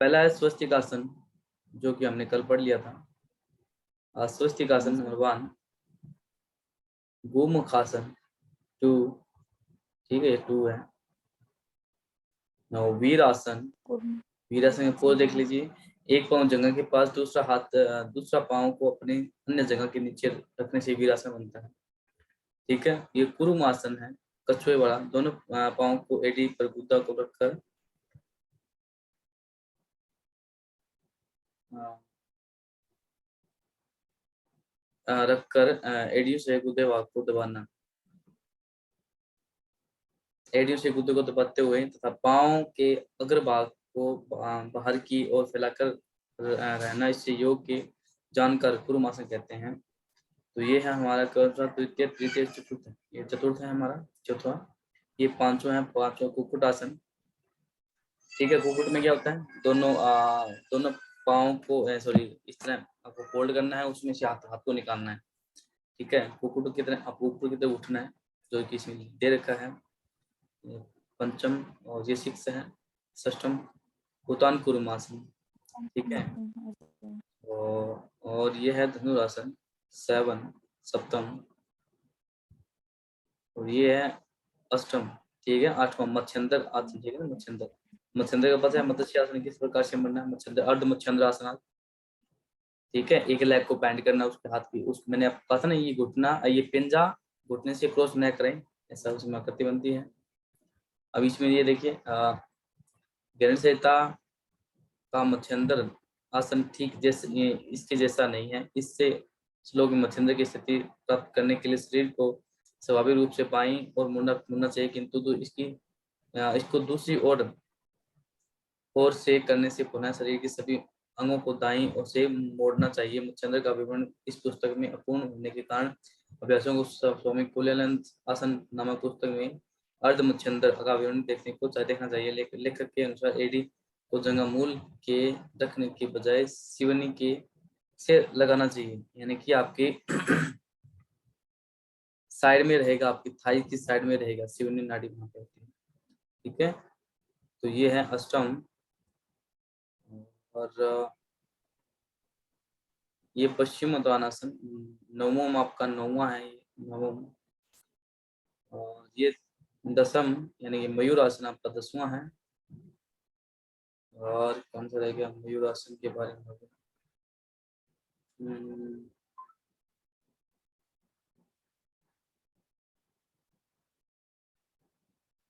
पहला है स्वस्तिकासन, जो कि हमने कल पढ़ लिया था। स्वस्तिकासन नंबर 1, गोमुखासन 2, ठीक है 2 है। वीरासन, वीरासन को देख लीजिए, एक पाँव जगह के पास, दूसरा पाँव को अपने अन्य जगह के नीचे रखने से वीरासन बनता है, ठीक है। ये कुरुमासन है, कछुए वाला, दोनों पाँव को एडी पर गुद्दा को रखकर एडियो से गुद्दे भाग को दबाना, एडियो से गुद्दे को दबाते हुए तथा पाँव के अग्रभाग को बाहर की ओर फैलाकर रहना, इससे योग के जानकर कुरुमासन कहते हैं। तो ये है हमारा द्वितीय, तृतीय, चतुर्थ, ये चतुर्थ है हमारा, चौथा। ये पांचवा कुक्कुट आसन, ठीक है। कुक्कुट में क्या होता है, दोनों पाँव को सॉरी इस तरह आपको फोल्ड करना है, उसमें से हाथ को निकालना है, ठीक है। कुक्कुट की तरह आपको ऊपर की तरफ उठना है, जो कि इसमें दे रखा है। पंचम और ये 6 है, षष्ठम उतान कुरुमासन, ठीक है। और ये है धनुरासन 7, सप्तम, और ये है अष्टम, ठीक है। 8वां मत्स्येंद्र आसन, ठीक है ना। मत्स्येंद्र का पता है मत्स्य आसन किस प्रकार से बनना है, मत्स्येंद्र अर्ध मत्स्येंद्र आसन, ठीक है। एक लेग को बैंड करना, उसके हाथ की, उस मैंने आपको कहा था ना, ये घुटना, ये पिंजा घुटने से क्रॉस न करें, ऐसा उसमें आकृति बनती है। अब इसमें ये देखिए, गणेशता का मत्स्येंद्र आसन ठीक जैसे इसके जैसा नहीं है। इससे श्लोक में मत्स्येंद्र की स्थिति प्राप्त करने के लिए शरीर को स्वाभाविक रूप से बाईं और मुड़ना चाहिए, किंतु इसको दूसरी ओर से करने से पुनः शरीर के सभी अंगों को दाईं ओर से मोड़ना चाहिए। मत्स्येंद्र का विवरण इस पुस्तक में अपूर्ण होने के कारण अभ्यासों को स्वामी कुलेनंद आसन नामक पुस्तक में अर्ध मत्स्येंद्र का विवरण देखना चाहिए। लेखक के अनुसार एडी को जंगा मूल के रखने के बजाय शिवनी के से लगाना चाहिए, यानी कि आपके साइड में रहेगा, आपकी थाई की साइड में रहेगा, शिवनी नाड़ी वहां पे होती है, ठीक है। तो ये है अष्टम, और ये पश्चिम उत्तानासन 9वां आपका 9वां है, ये 9वां। और ये 10म यानी कि मयूरासन आपका 10वां है। और कौन सा रह गया मयूरासन के बारे में,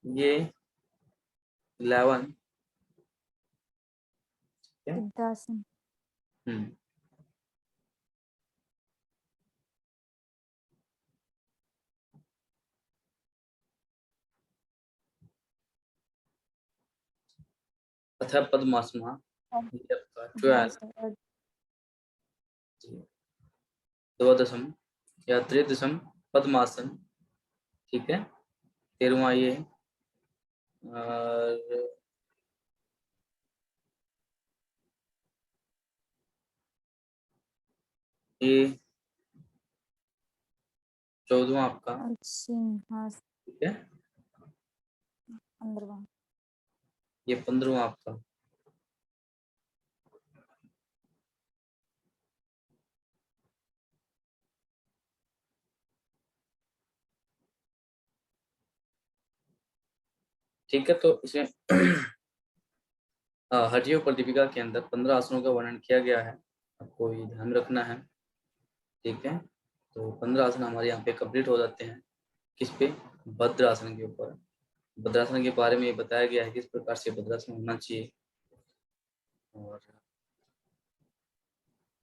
ये 11, अथा पद्मासना 12, 12 या 13 पद्मासन, ठीक है। 13वां ये, और ये 14वां आपका, ठीक है। 15वां, ये 15वां आपका, ठीक है। तो इसमें हठयोग पर दीपिका के अंदर 15 आसनों का वर्णन किया गया है, आपको ये ध्यान रखना है, ठीक है। तो 15 आसन हमारे यहाँ पे कंप्लीट हो जाते हैं। किस पे, भद्रासन के ऊपर। भद्रासन के बारे में ये बताया गया है किस प्रकार से भद्रासन होना चाहिए। और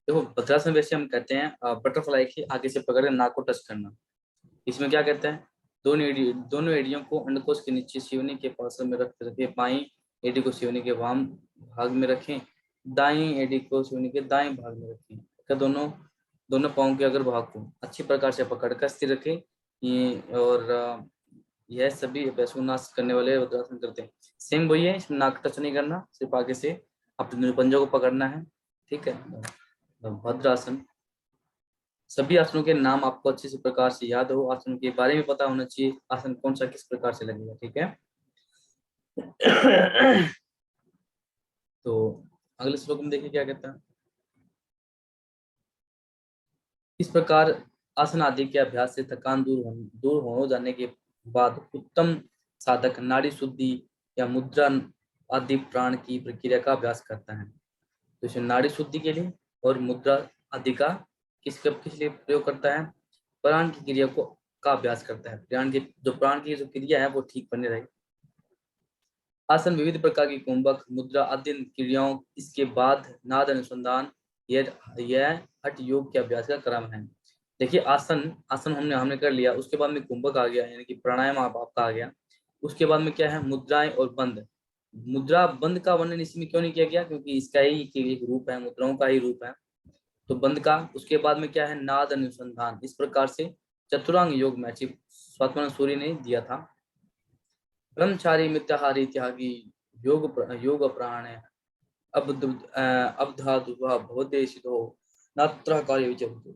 देखो भद्रासन वैसे हम कहते हैं बटरफ्लाई के आगे से पकड़ नाक को टच करना। इसमें क्या कहते हैं, दोनों एड़ियों को अंडकोश के नीचे शिवनी के पास में रखे, बाई एडी को शिवनी के वाम भाग में रखें, दाई एडी को शिवनी के दाएं भाग में रखें। क्या दोनों पाँव के अगर भाग को अच्छी प्रकार से पकड़कर स्थिर रखें। और यह सभी अभ्यासों नाश करने वाले भद्रासन करते हैं। सेम वही है, इसमें नाक टच नहीं करना, सिर्फ आगे से अपने पंजों को पकड़ना है, ठीक है। भद्रासन, सभी आसनों के नाम आपको अच्छे से प्रकार से याद हो, आसन के बारे में पता होना चाहिए, आसन कौन सा किस प्रकार से लगेगा, ठीक है। तो अगले श्लोक में देखिए क्या कहता है। इस प्रकार आसन आदि के अभ्यास से थकान दूर हो जाने के बाद उत्तम साधक नाड़ी शुद्धि या मुद्रा आदि प्राण की प्रक्रिया का अभ्यास करता है। तो इसे नाड़ी शुद्धि के लिए और मुद्रा आदि का किस लिए प्रयोग करता है? प्राण की क्रिया को का अभ्यास करता है। प्राण की जो क्रिया है वो ठीक बने रहे। आसन विविध प्रकार की कुंभक मुद्रा आदि क्रियाओं, इसके बाद नाद अनुसंधान, यह हठ योग के अभ्यास का क्रम है। देखिए आसन आसन हमने कर लिया, उसके बाद में कुंभक आ गया यानी कि प्राणायाम आपका आ गया। उसके बाद में क्या है? मुद्राएं और बंद। मुद्रा बंद का वर्णन इसमें क्यों नहीं किया गया? क्योंकि इसका ही एक रूप है, मुद्राओं का ही रूप है, तो बंद का। उसके बाद में क्या है? नाद अनुसंधान। इस प्रकार से चतुरांग योग में स्वात्मानंद सूरी ने दिया था। ब्रह्मचारी मित्राहारी त्यागी योग प्राण अबधा दुहा भवदेशितो नात्र कार्य विचरतु।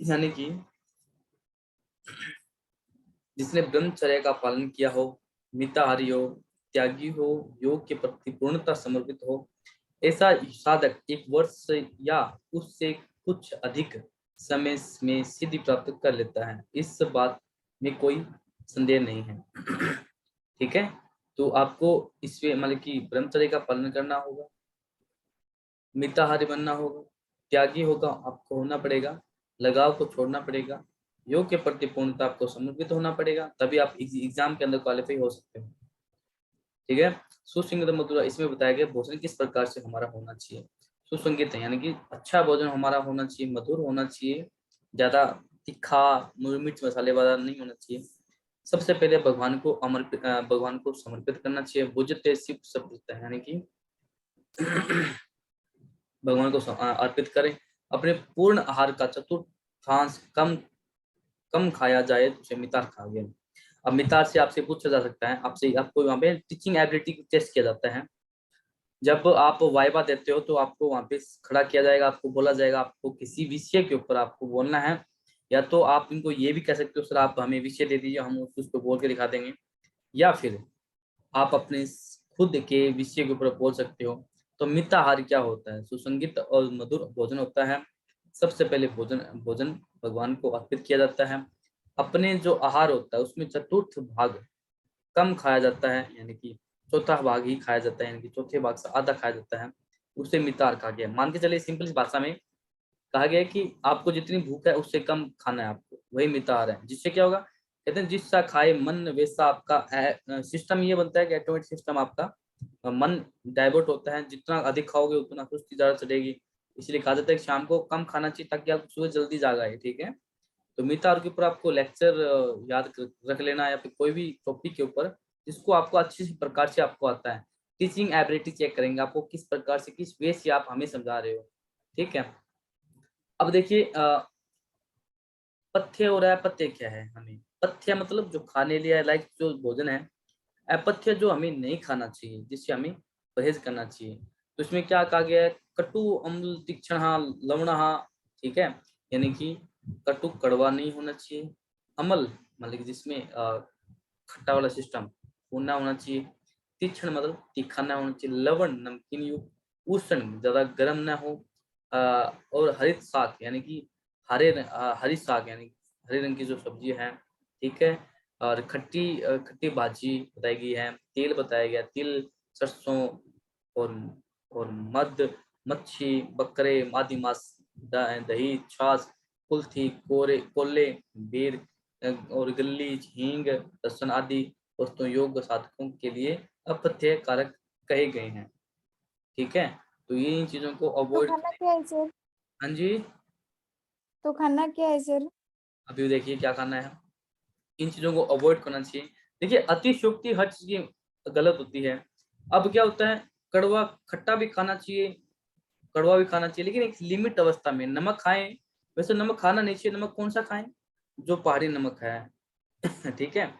यानी कि जिसने ब्रह्मचर्य का पालन किया हो, मिताहारी हो, त्यागी हो, योग के प्रति पूर्णतः समर्पित हो, ऐसा साधक एक वर्ष या उससे कुछ अधिक समय में सिद्धि प्राप्त कर लेता है। इस बात में कोई संदेह नहीं है। ठीक है, तो आपको इसमें मतलब कि ब्रह्मचर्य का पालन करना होगा, मिताहारी बनना होगा, त्यागी होगा आपको होना पड़ेगा, लगाव को छोड़ना पड़ेगा, योग के प्रति पूर्णता आपको समर्पित होना पड़ेगा, तभी आप एग्जाम के अंदर क्वालिफाई हो सकते हो। ठीक है, सुसंगत मधुर, इसमें बताया गया भोजन किस प्रकार से हमारा होना चाहिए। सुसंगत यानी कि अच्छा भोजन हमारा होना चाहिए, मधुर होना चाहिए, ज्यादा तीखा मिर्च मसाले वाला नहीं होना चाहिए। सबसे पहले भगवान को समर्पित करना चाहिए। भुजते शिव सप्त यानी कि भगवान को अर्पित करें। अपने पूर्ण आहार का चतुर्थांश कम कम खाया जाए तो उसे मितार कहा गया। अब मितार से आपसे पूछा जा सकता है, आपको वहाँ पे टीचिंग एबिलिटी टेस्ट किया जाता है। जब आप वाइवा देते हो तो आपको वहाँ पे खड़ा किया जाएगा, आपको बोला जाएगा आपको किसी विषय के ऊपर आपको बोलना है, या तो आप इनको ये भी कह सकते हो सर आप हमें विषय दे दीजिए, हम उसको बोल के दिखा देंगे, या फिर आप अपने खुद के विषय के ऊपर बोल सकते हो। तो मिताहार क्या होता है? सुसंगीत और मधुर भोजन होता है। सबसे पहले भोजन भगवान को अर्पित किया जाता है। अपने जो आहार होता है उसमें चतुर्थ भाग कम खाया जाता है, यानी कि चौथा भाग ही खाया जाता है, यानी कि चौथे भाग से आधा खाया जाता है, उसे मितार कहा गया। मान के चलिए सिंपल भाषा में कहा गया है कि आपको जितनी भूख है उससे कम खाना है आपको, वही मितार है। जिससे क्या होगा? कहते हैं जिससा खाए मन वैसा आपका सिस्टम ये बनता है कि ऑटोमेटिक सिस्टम आपका मन डाइवर्ट होता है। जितना अधिक खाओगे उतना सुस्ती ज्यादा चढ़ेगी। इसलिए कहा जाता है कि शाम को कम खाना चाहिए ताकि आप सुबह जल्दी जाग आए। ठीक है, तो मितार के ऊपर आपको लेक्चर याद रख लेना, या फिर कोई भी टॉपिक के ऊपर जिसको आपको अच्छी प्रकार से आपको आता है। टीचिंग एबिलिटी चेक करेंगे आपको किस प्रकार से, किस वे से आप हमें समझा रहे हो। ठीक है, अब देखिए पथ्य हो रहा है। पथ्य क्या है? हमें पथ्य मतलब जो खाने लिया लाइक जो भोजन है। अपथ्य जो हमें नहीं खाना चाहिए, जिससे हमें परहेज करना चाहिए। तो इसमें क्या कहा गया है? कटु अम्ल तीक्ष्ण लवण। ठीक है, यानी कि कटु कड़वा नहीं होना चाहिए, अमल मतलब कि जिसमें खट्टा वाला सिस्टम होना होना चाहिए, तीक्ष्ण मतलब तीखा ना होना चाहिए, लवण नमकीन युक्त, उष्ण ज्यादा गर्म ना हो, और हरित शाक यानी कि हरी साग यानी हरे रंग की जो सब्जी है। ठीक है, और खट्टी भाजी बताई गई है, तेल बताया गया, तिल, सरसों और मध, मच्छी, बकरे आदि मांस, दही, छाछ, कुल्थी, कोले, बेर और गल्ली, हींग, लहसुन आदि वस्तुओं योग साधकों के लिए अपथ्य कारक कहे गए हैं। ठीक है, तो ये इन चीजों को तो अवॉइड खाना करें। क्या है सर? हाँ जी, तो खाना क्या है सर? अभी देखिए क्या करना है, इन चीजों को अवॉइड करना चाहिए। देखिए अतिशयोक्ति हर चीज की गलत होती है। अब क्या होता है, कड़वा खट्टा भी खाना चाहिए, कड़वा भी खाना चाहिए, लेकिन एक लिमिट अवस्था में। नमक खाएं, वैसे नमक खाना नहीं चाहिए। नमक कौन सा खाएं? जो पहाड़ी नमक है ठीक है,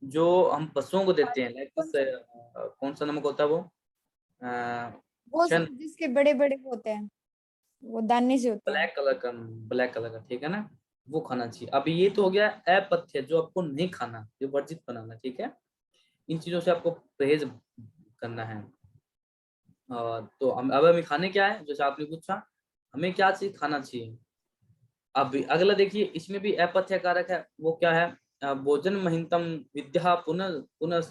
जो हम पशुओं को देते हैं, लाइक कौन सा? कौन सा नमक होता है वो? अ, वो शन जिसके बड़े बड़े होते हैं, वो दाने से होते हैं। ब्लैक कलर का, ब्लैक कलर का, ठीक है ना, वो खाना चाहिए। अभी ये तो हो गया अपथ्य जो आपको नहीं खाना, जो वर्जित बनाना। ठीक है, इन चीजों से आपको परहेज करना है। तो अब हमें खाने क्या है, जैसे आपने पूछा हमें क्या चीज खाना चाहिए। अब अगला देखिए, इसमें भी अपथ्य कारक है, वो क्या है, भोजन महितम विद्या पुनः पुनः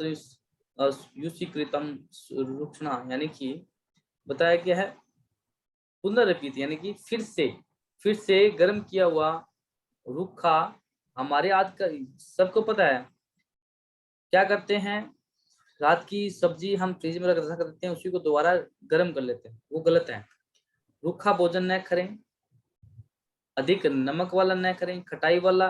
युषीकृतम रुक्षणा, यानी कि बताया क्या है, पुनर्रपित यानी कि फिर से गर्म किया हुआ रूखा। हमारे आज का सबको पता है क्या करते हैं, रात की सब्जी हम फ्रिज में रख देते हैं, उसी को दोबारा गर्म कर लेते हैं, वो गलत है। रूखा भोजन न करें, अधिक नमक वाला न करें, खटाई वाला।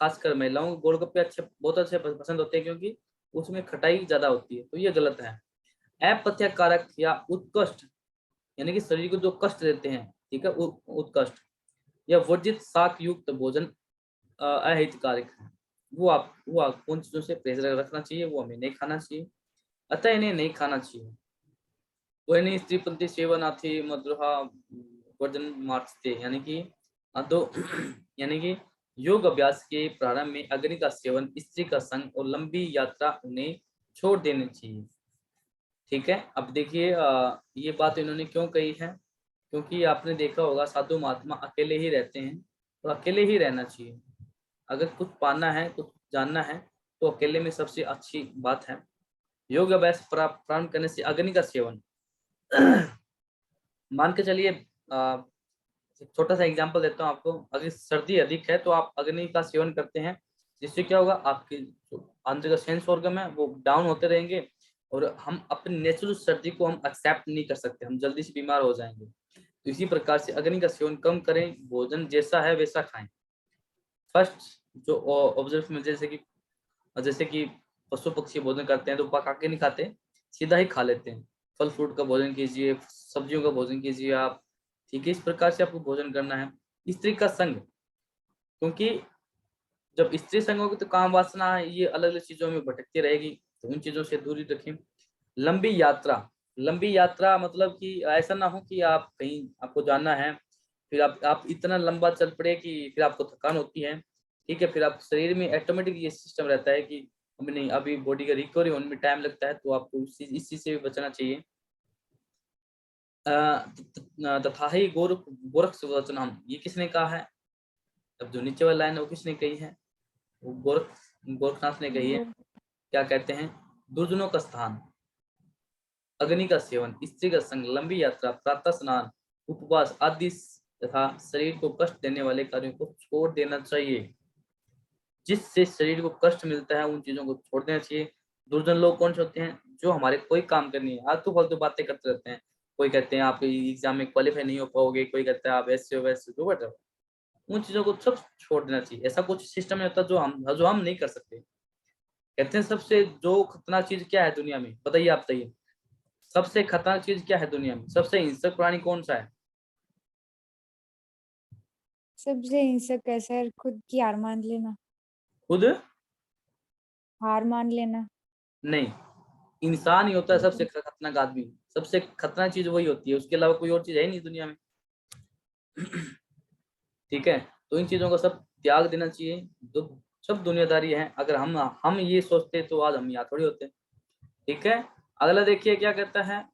खासकर महिलाओं को गोलगप्पे अच्छे बहुत अच्छे पसंद होते हैं क्योंकि उसमें खटाई ज्यादा होती है, तो ये गलत है। अपथ्य कारक या उत्कृष्ट यानी कि शरीर को जो कष्ट देते हैं, ठीक है, उत्कृष्ट या वर्जित शाक युक्त भोजन अहितकारक है। वो आप कौन चीजों से परहेज रखना चाहिए, वो हमें नहीं खाना चाहिए, अतः इन्हें नहीं खाना चाहिए। वही स्त्रीपंथी सेवनाथी मद्रुहा वर्जन मार्चते, यानी कि दो यानी कि योग अभ्यास के प्रारंभ में अग्नि का सेवन, स्त्री का संग और लंबी यात्रा उन्हें छोड़ देनी चाहिए। ठीक है, अब देखिए ये बात इन्होंने क्यों कही है, क्योंकि आपने देखा होगा साधु महात्मा अकेले ही रहते हैं, तो अकेले ही रहना चाहिए। अगर कुछ पाना है, कुछ जानना है, तो अकेले में सबसे अच्छी बात है। योग अभ्यास प्रारंभ करने से अग्नि का सेवन मान के चलिए, छोटा सा एग्जांपल देता हूँ आपको। अगर सर्दी अधिक है तो आप अग्नि का सेवन करते हैं, जिससे क्या होगा, आपके जो अंदर का सेंस ऑर्गन है वो डाउन होते रहेंगे, और हम अपने नेचुरल सर्दी को हम एक्सेप्ट नहीं कर सकते, हम जल्दी से बीमार हो जाएंगे। तो इसी प्रकार से अग्नि का सेवन कम करें, भोजन जैसा है वैसा खाएं। फर्स्ट जो ऑब्जर्व में, जैसे कि पशु पक्षी भोजन करते हैं तो पका के नहीं खाते, सीधा ही खा लेते हैं। फल फ्रूट का भोजन कीजिए, सब्जियों का भोजन कीजिए आप, ठीक है, इस प्रकार से आपको भोजन करना है। स्त्री का संग, क्योंकि जब स्त्री संग होगी तो काम वासना ये अलग अलग चीजों में भटकती रहेगी, तो उन चीजों से दूरी रखें। लंबी यात्रा मतलब कि ऐसा ना हो कि आप कहीं आपको जाना है, फिर आप इतना लंबा चल पड़े कि फिर आपको थकान होती है, ठीक है, फिर आप शरीर में ऑटोमेटिक ये सिस्टम रहता है कि अभी नहीं, अभी बॉडी का रिकवरी होने में टाइम लगता है, तो आपको इस चीज से भी बचना चाहिए। तथा ही गोरख वचनम, ये किसने कहा है, अब जो नीचे वाली लाइन है वो किसने कही है, वो गोरखनाथ ने कही है। क्या कहते हैं, दुर्जनों का स्थान, अग्नि का सेवन, स्त्री का संग, लंबी यात्रा, प्रातः स्नान, उपवास आदि तथा शरीर को कष्ट देने वाले कार्यों को छोड़ देना चाहिए। जिससे शरीर को कष्ट मिलता है उन चीजों को छोड़ देना चाहिए। दुर्जन लोग कौन से होते हैं, जो हमारे कोई काम करनी है, आलतू फालतू बातें करते रहते हैं। कोई कहते हैं आप एग्जाम में क्वालिफाई नहीं हो पाओगे, कोई कहता है आप ऐसे हो वैसे, जो बट उन चीजों को सब छोड़ देना चाहिए। ऐसा कुछ सिस्टम नहीं होता जो हम नहीं कर सकते। कहते हैं सबसे जो खतरनाक चीज क्या है दुनिया में, बताइए आप, बताइए सबसे खतरनाक चीज क्या है दुनिया में, सबसे हिंसक प्राणी कौन सा है। सबसे हिंसक है सर, खुद की हार मान लेना। खुद हार मान लेना। नहीं, इंसान ही होता है सबसे तो खतरनाक आदमी। सबसे खतरनाक चीज वही होती है, उसके अलावा कोई और चीज है ही नहीं दुनिया में। ठीक है, तो इन चीजों को सब त्याग देना चाहिए। तो सब दुनियादारी है, अगर हम ये सोचते तो आज हम यहाँ थोड़ी होते। ठीक है, अगला देखिए क्या कहता है,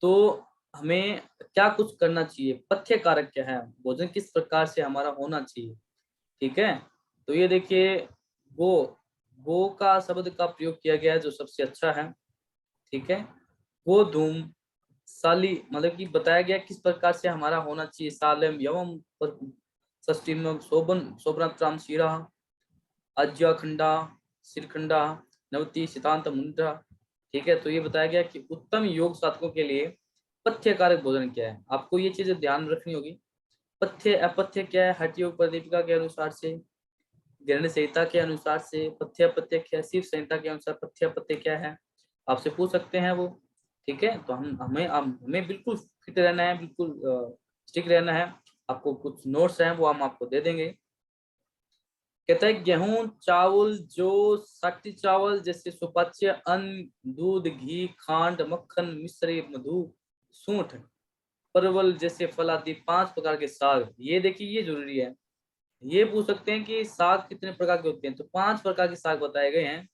तो हमें क्या कुछ करना चाहिए, पथ्य कारक क्या है, भोजन किस प्रकार से हमारा होना चाहिए। ठीक है, तो ये देखिए, गो गो का शब्द का प्रयोग किया गया है जो सबसे अच्छा है। ठीक है, गोधूम साली मतलब कि बताया गया किस प्रकार से हमारा होना चाहिए, सालम यवम षष्टिम शोभन शोभनात्राम शिरा अज्याखंडा सिरखंडा नवती सितांत मुंद्रा। ठीक है, तो ये बताया गया कि उत्तम योग साधकों के लिए पथ्य कारक भोजन क्या है, आपको ये चीजें ध्यान रखनी होगी। पथ्य अपथ्य क्या है, हठ योग प्रदीपिका के अनुसार से, गृहण संहिता के अनुसार से पथ्य अपथ्य क्या है, शिव संहिता के अनुसार पथ्य अपथ्य क्या है, आपसे पूछ सकते हैं वो। ठीक है, तो हमें बिल्कुल फिट रहना है, बिल्कुल स्टिक रहना है। आपको कुछ नोट्स हैं वो हम आपको दे देंगे। कहता है गेहूं चावल जो साटी चावल जैसे सुपाच्य अन्न, दूध, घी, खांड, मक्खन, मिश्री, मधु, सूंठ, परवल जैसे फल आदि 5 प्रकार के साग। ये देखिए ये जरूरी है, ये पूछ सकते हैं कि साग कितने प्रकार के होते हैं, तो 5 प्रकार के साग बताए गए हैं।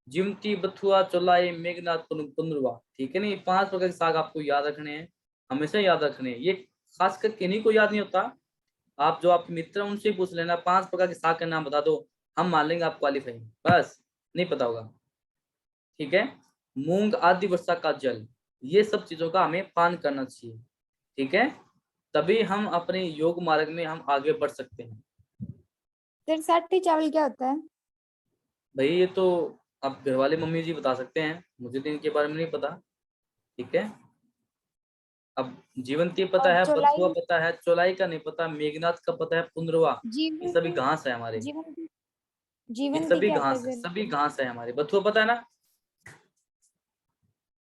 जिमती, बथुआ, चौलाई, मेघनाथ, पुनर्वा। ठीक है ना, ये 5 प्रकार के साग आपको याद रखने हैं, हमेशा याद रखने हैं। ये खास करके नहीं को याद नहीं होता, आप जो आपके मित्र हैं उनसे पूछ लेना, 5 प्रकार के साग का नाम बता दो, हम मान लेंगे आप क्वालिफाई। बस नहीं पता होगा, ठीक है। मूंग आदि वर्षा का जल, ये सब चीजों का हमें पान करना चाहिए, ठीक है, तभी हम अपने योग मार्ग में हम आगे बढ़ सकते हैं। सर साठी चावल क्या होता है? भाई ये तो आप घर वाले मम्मी जी बता सकते हैं, मुझे तो इनके बारे में नहीं पता, ठीक है। अब जीवंती पता और है, बथुआ चौलाई? पता है, चौलाई का नहीं पता, मेघनाथ का पता है, पुनरवा, ये सभी जीवन घास है हमारे, जीवन ये जीवंती सभी क्या होता है घास है, सर? सभी घास है हमारे। बथुआ पता है ना?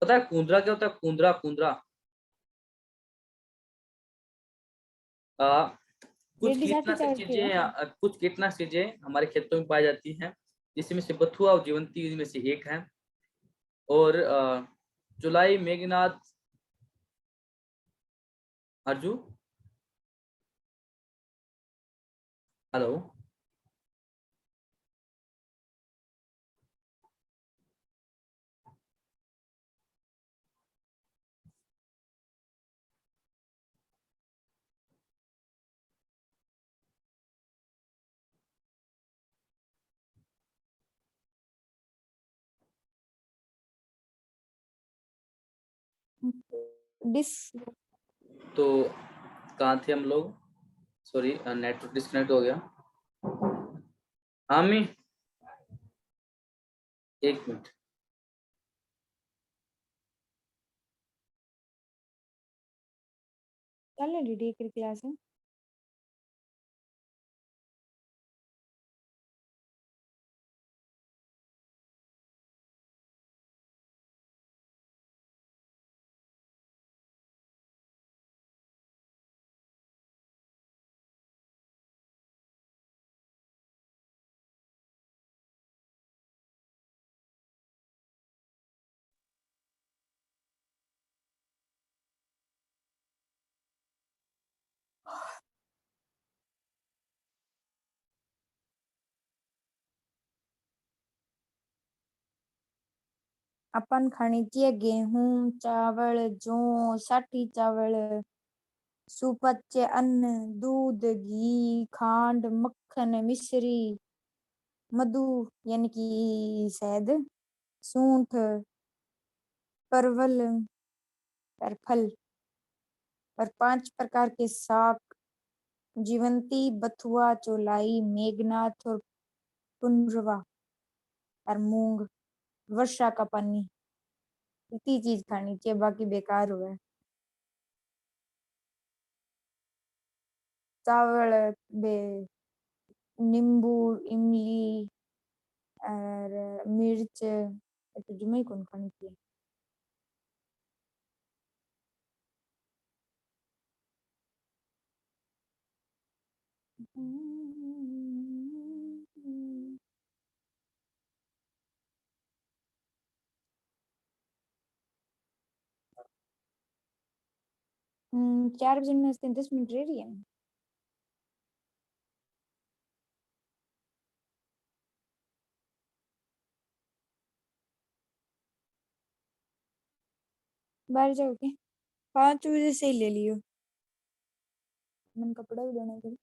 पता है कुंदरा क्या होता है? कुंदरा, कुंदरा आ, रेड्डी साठी चावल की है। कुछ कीटनाशक चीजें हमारे खेतों में पाई जाती हैं, जिसमें से बथुआ और जीवंती में से एक है। और जुलाई, मेघनाथ, अर्जु, हेलो। डिस तो कहाँ थे हम लोग? सॉरी, नेटवर्क डिस्कनेक्ट हो गया। हाँ मी, एक मिनट। चल डी की क्लास है। अपन खानी चाहिए गेहूं, चावल, जौ, साठी चावल, सुपच्चे अन्न, दूध, घी, खांड, मक्खन, मिश्री, मधु यानी कि शहद, सूंठ, परवल और फल, और 5 प्रकार के साग, जीवंती, बथुआ, चौलाई, मेघनाथ और पुनरवा, और मूंग, वर्षा का पानी। इतनी चीज खानी चाहिए, बाकी बेकार हुआ है। चावल बे, नींबू, इमली और मिर्च, ये तो जुमे ही कौन खानी चाहिए। हम्म, 4 बजे में 10 मिनट रह रही है। बाहर जाओगे? 5 बजे से ही ले लियो, मन कपड़ा भी धोना है।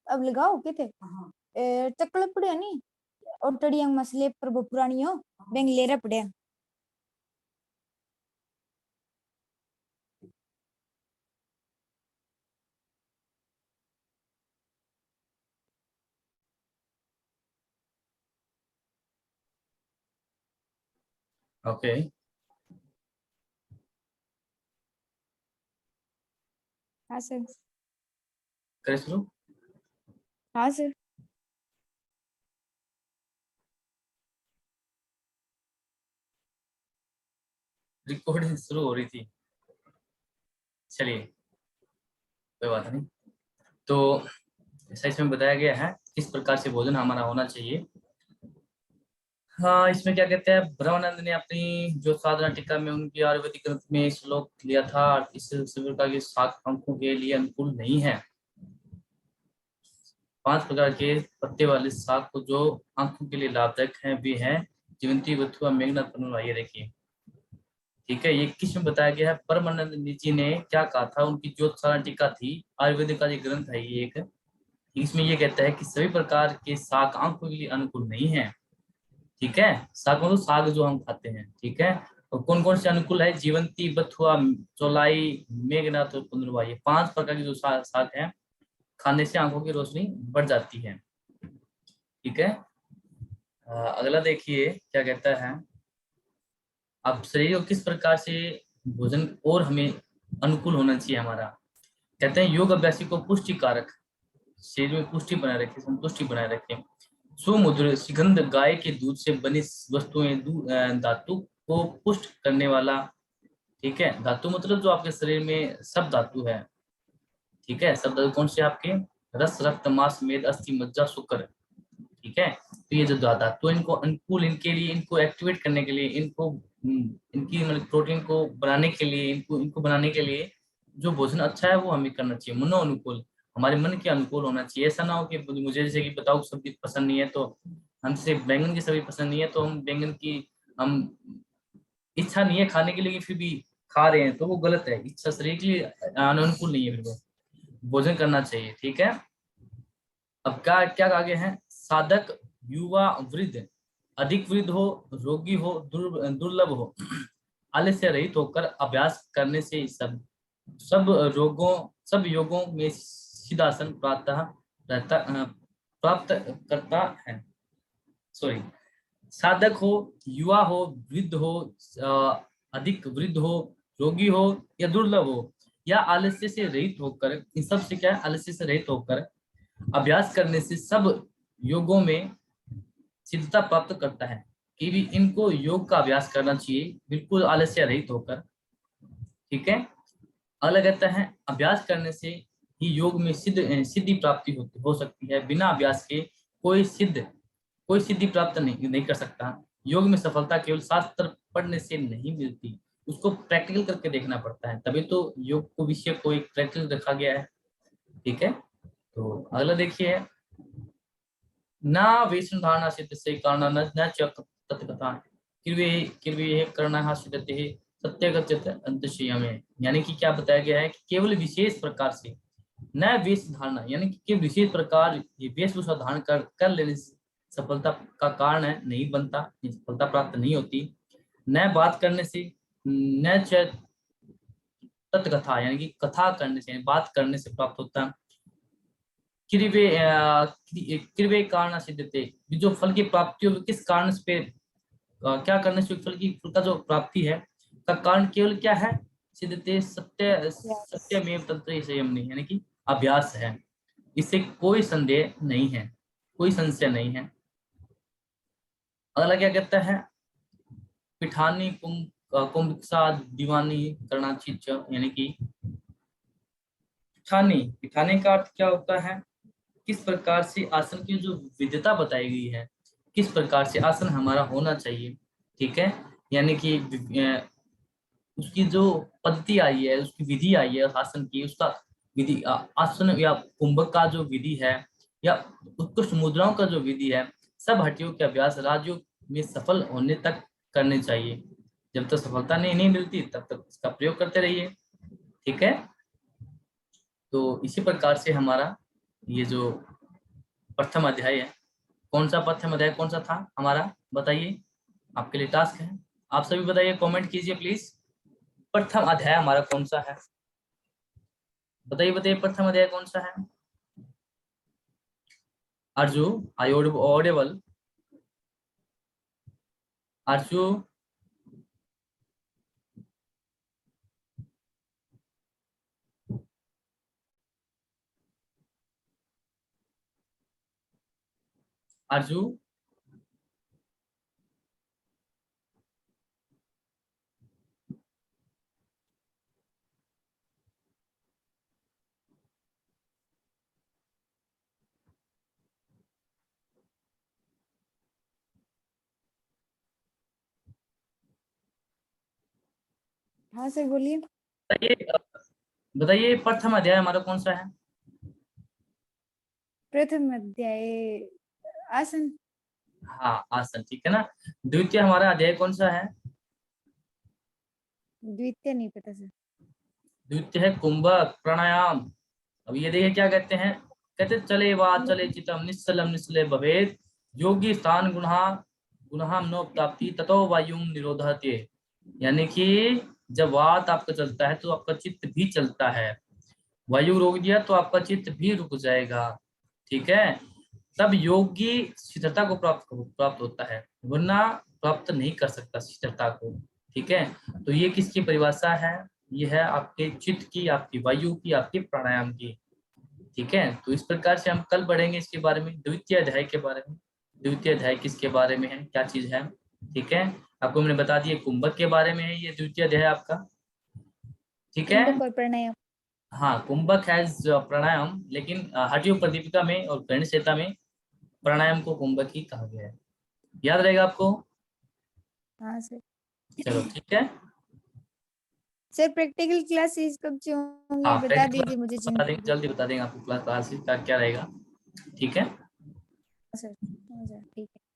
अब लगाओ के थे चक्कर पड़े नहीं और टड़ियां मसले पर वो पुरानी हो बेंग ले रहा पड़े ओके, हाँ सर। करें शुरू। हाँ सर। रिकॉर्डिंग शुरू हो रही थी, चलिए कोई बात नहीं। तो ऐसा इसमें बताया गया है किस प्रकार से भोजन हमारा होना चाहिए। हाँ, इसमें क्या कहते हैं, ब्रह्मानंद ने अपनी जो साधना टीका में उनकी आयुर्वेदिक ग्रंथ में श्लोक लिया था, इस प्रकार के सात अंकों के लिए अनुकूल नहीं है। 5 प्रकार के पत्ते वाले साग को जो आंखों के लिए लाभदायक है वे है जीवंती, बथुआ, मेघनाथ, पनुआ। ये देखिए, ठीक है, ये किस में बताया गया है, परमानंद जी ने क्या कहा था, उनकी जो साधना टीका थी, आयुर्वेदिक का ये ग्रंथ है ये एक, इसमें ये कहता है कि सभी प्रकार के साग आंखों के लिए अनुकूल नहीं है। ठीक है, साग मतलब साग जो हम खाते हैं, ठीक है। और कौन कौन से अनुकूल है, जीवंती, बथुआ, चौलाई, मेघनाथ और पुनर्वा, ये 5 प्रकार के जो साग हैं, खाने से आंखों की रोशनी बढ़ जाती है। ठीक है, अगला देखिए क्या कहता है, अब शरीर को किस प्रकार से भोजन और हमें अनुकूल होना चाहिए हमारा। कहते हैं योग अभ्यासी को पुष्टि कारक, शरीर में पुष्टि बनाए रखे, संतुष्टि बनाए रखे। सुमधुर सुगंध गाय के दूध से बनी वस्तुएं धातु को पुष्ट करने वाला। ठीक है, धातु मतलब जो आपके शरीर में सब धातु है। ठीक है, सब धातु कौन से आपके, रस, रक्त, मांस, मेद, अस्थि, मज्जा, शुक्र। ठीक है, तो ये जो धातु इनको अनुकूल, इनके लिए, इनको एक्टिवेट करने के लिए, इनको इनकी मतलब प्रोटीन को बनाने के लिए, इनको इनको बनाने के लिए जो भोजन अच्छा है वो हमें करना चाहिए, मनो अनुकूल, हमारे मन के अनुकूल होना चाहिए। ऐसा ना हो कि मुझे जैसे कि बताओ सब्जी पसंद नहीं है तो हमसे बैंगन की सब्जी पसंद नहीं है तो हम बैंगन की, हम इच्छा नहीं है खाने के लिए फिर भी खा रहे हैं, तो वो गलत है, इच्छा शरीर के लिए अनुकूल नहीं है, फिर वो भोजन करना चाहिए। ठीक है, अब क्या क्या आगे है, साधक, युवा, वृद्ध, अधिक वृद्ध हो, रोगी हो, दुर्लभ हो, आलस्य से रहित होकर अभ्यास करने से सब रोगों, सब योगों में सिद्धासन प्राप्त करता है। सॉरी, साधक हो, युवा हो, वृद्ध हो, अधिक वृद्ध हो, रोगी हो या दुर्लभ हो, या आलस्य से रहित होकर, इन सब से क्या है, आलस्य से रहित होकर अभ्यास करने से सब योगों में सिद्धता प्राप्त करता है, कि भी इनको योग का अभ्यास करना चाहिए बिल्कुल आलस्य रहित होकर। ठीक है, अलग कहता है अभ्यास करने से ही योग में सिद्धि प्राप्ति हो सकती है, बिना अभ्यास के कोई सिद्धि प्राप्त नहीं कर सकता। योग में सफलता केवल शास्त्र पढ़ने से नहीं मिलती, उसको प्रैक्टिकल करके देखना पड़ता है, तभी तो योग को विषय को एक प्रैक्टिकल रखा गया है। ठीक है, तो अगला देखिए, ना वैष्णव धारणा सिद्ध से कारण न तत्कथा किर्वे किर्वे कर्ण सिद्धते सत्यगत अंतशयमे, यानी कि क्या बताया गया है कि केवल विशेष प्रकार से, न वेश धारणा, यानी कि केवल विशेष प्रकार ये वेशभूषा धारण कर लेने से सफलता का कारण है नहीं बनता, सफलता प्राप्त नहीं होती। न बात करने से, न तत्कथा, यानी कि कथा करने से, बात करने से प्राप्त होता है। क्रिवे कारण सिद्धते, जो फल की प्राप्ति हो किस कारण पे, क्या करने से फल का जो प्राप्ति है का कारण केवल क्या है, सिद्धते यस। सत्यमेव तंत्र संयम नहीं, यानी कि अभ्यास है, इससे कोई संदेह नहीं है, कोई संशय नहीं है। अगला क्या कहता है, पिठानी कुंभिक्षा दीवानी करना चीज, यानी कि पिठानी का अर्थ क्या होता है, किस प्रकार से आसन की जो विधता बताई गई है, किस प्रकार से आसन हमारा होना चाहिए। ठीक है, यानी कि उसकी जो पद्धति आई है, उसकी विधि आई है आसन की, उसका विधि आसन या कुंभक का जो विधि है, या उत्कृष्ट मुद्राओं का जो विधि है, सब हड्डियों के अभ्यास राजयोग में सफल होने तक करने चाहिए। जब तक सफलता नहीं मिलती तब तक इसका प्रयोग करते रहिए। ठीक है, तो इसी प्रकार से हमारा ये जो प्रथम अध्याय है, कौन सा प्रथम अध्याय कौन सा था हमारा, बताइए, आपके लिए टास्क है, आप सभी बताइए, कमेंट कीजिए प्लीज। प्रथम अध्याय हमारा कौन सा है, बताइए बताइए, प्रथम अध्याय कौन सा है? अर्जु, आई ऑडिबल? अर्जु, अर्जु, हाँ सर बोलिए। बताइए बताइए, प्रथम अध्याय हमारा कौन सा है? प्रथम अध्याय आसन। हाँ, आसन, ठीक है ना। द्वितीय हमारा अध्याय कौन सा है? द्वितीय नहीं पता सर। द्वितीय है कुंभक प्राणायाम। अब ये देखिए क्या कहते हैं, कहते चले वा चले चितम निश्चलम निश्चले भवेद योगी स्थान गुणा गुणहाम नो प्राप्ति ततो वायुम निरोधते। यानी कि जब वात आपका चलता है तो आपका चित्त भी चलता है, वायु रोक दिया तो आपका चित्त भी रुक जाएगा, ठीक है। तब योगी स्थिरता को प्राप्त होता है, वरना प्राप्त नहीं कर सकता स्थिरता को, ठीक है। तो ये किसकी परिभाषा है? ये है आपके चित्त की, आपकी वायु की, आपके प्राणायाम की, ठीक है। तो इस प्रकार से हम कल बढ़ेंगे इसके बारे में, द्वितीय अध्याय के बारे में। द्वितीय अध्याय किसके बारे में है, क्या चीज है, ठीक है। आपको मैंने बता दिया कुंभक के बारे में है ये द्वितीय अध्याय आपका, ठीक है। कुंभक और प्राणायाम। हाँ, कुंभक हैज प्राणायाम, लेकिन हठयोग प्रदीपिका में और गणेश संहिता में प्राणायाम को कुंभक ही कहा गया है, याद रहेगा आपको। हाँ सर। चलो ठीक है। सर प्रैक्टिकल क्लासेस कब से होंगी हाँ, बता प्रैक्टिकल दीजिए मुझे बता देंगे, चिंता। जल्दी बता देंगे आपको क्लास का क्या रहेगा, ठीक है। सर हाँ सर ठीक है।